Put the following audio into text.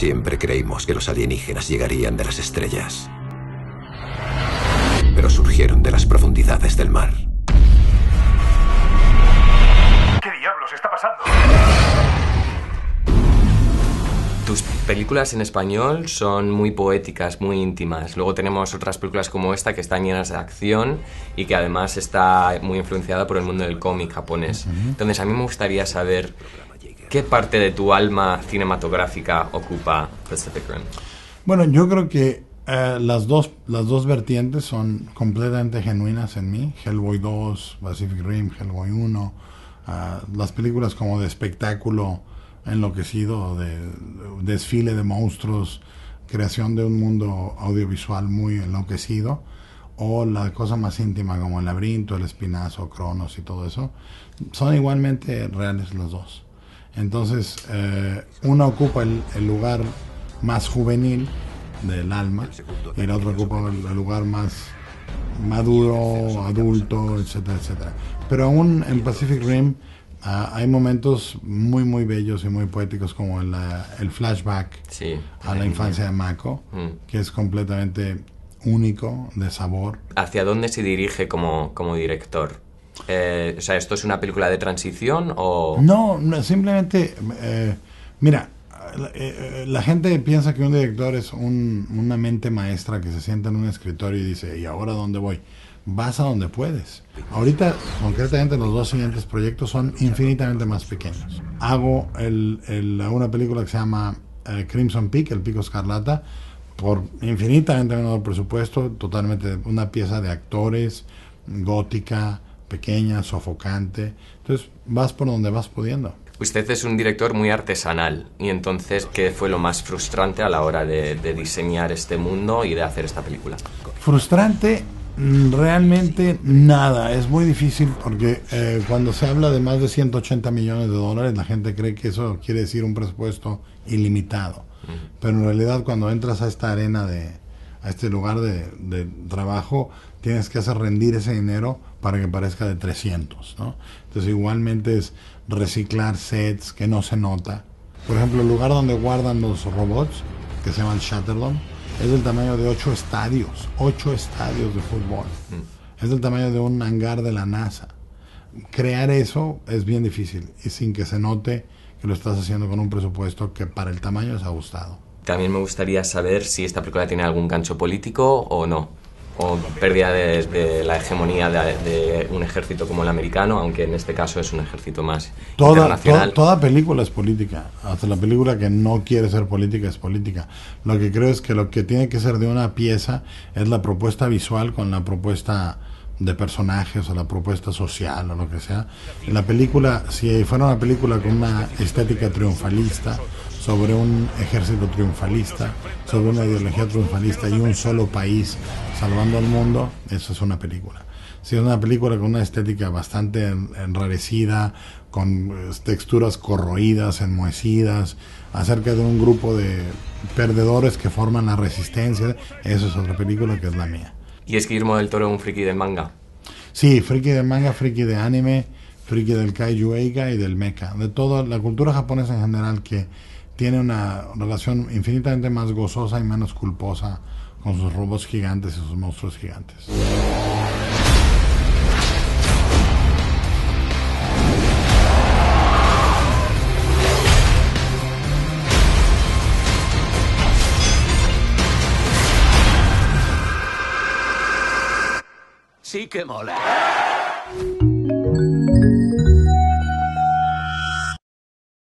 Siempre creímos que los alienígenas llegarían de las estrellas, pero surgieron de las profundidades del mar. ¿Qué diablos está pasando? Tus películas en español son muy poéticas, muy íntimas. Luego tenemos otras películas como esta que están llenas de acción y que además está muy influenciada por el mundo del cómic japonés. Entonces a mí me gustaría saber qué parte de tu alma cinematográfica ocupa Pacific Rim. Bueno, yo creo que las dos vertientes son completamente genuinas en mí. Hellboy 2, Pacific Rim, Hellboy 1, las películas como de espectáculo enloquecido, de desfile de monstruos, creación de un mundo audiovisual muy enloquecido, o la cosa más íntima como El Laberinto, El Espinazo, Cronos y todo eso, son igualmente reales los dos. Entonces, uno ocupa el lugar más juvenil del alma y el otro ocupa el lugar más maduro, adulto, etcétera, etcétera. Pero aún en Pacific Rim hay momentos muy muy bellos y muy poéticos, como el flashback a la infancia de Mako, que es completamente único, de sabor. ¿Hacia dónde se dirige como director? O sea, ¿esto es una película de transición o...? No, simplemente, mira, la gente piensa que un director es una mente maestra que se sienta en un escritorio y dice, ¿y ahora dónde voy? Vas a donde puedes. Ahorita, concretamente, los dos siguientes proyectos son infinitamente más pequeños. Hago una película que se llama Crimson Peak, El Pico Escarlata, por infinitamente menor presupuesto, totalmente una pieza de actores, gótica, pequeña, sofocante. Entonces, vas por donde vas pudiendo. Usted es un director muy artesanal, y entonces, ¿qué fue lo más frustrante a la hora de diseñar este mundo y de hacer esta película? Frustrante, realmente nada. Es muy difícil porque cuando se habla de más de 180 millones de dólares, la gente cree que eso quiere decir un presupuesto ilimitado. Pero en realidad, cuando entras a esta arena, a este lugar de trabajo, tienes que hacer rendir ese dinero para que parezca de 300, ¿no? Entonces, igualmente es reciclar sets que no se nota. Por ejemplo, el lugar donde guardan los robots, que se llama el Shatterdome, es del tamaño de 8 estadios de fútbol. Es del tamaño de un hangar de la NASA. Crear eso es bien difícil y sin que se note que lo estás haciendo con un presupuesto que para el tamaño es ajustado. También me gustaría saber si esta película tiene algún gancho político o no. O pérdida de la hegemonía de un ejército como el americano, aunque en este caso es un ejército más internacional. Toda película es política. Hasta la película que no quiere ser política es política. Lo que creo es que lo que tiene que ser de una pieza es la propuesta visual con la propuesta de personajes o la propuesta social o lo que sea. La película, si fuera una película con una estética triunfalista, sobre un ejército triunfalista, sobre una ideología triunfalista y un solo país salvando al mundo, eso es una película. Si es una película con una estética bastante enrarecida, con texturas corroídas, enmohecidas, acerca de un grupo de perdedores que forman la resistencia, eso es otra película que es la mía. ¿Y es Guillermo del Toro un friki del manga? Sí, friki de manga, friki de anime, friki del kaiju eiga y del mecha, de toda la cultura japonesa en general, que tiene una relación infinitamente más gozosa y menos culposa con sus robots gigantes y sus monstruos gigantes. Sí que mola.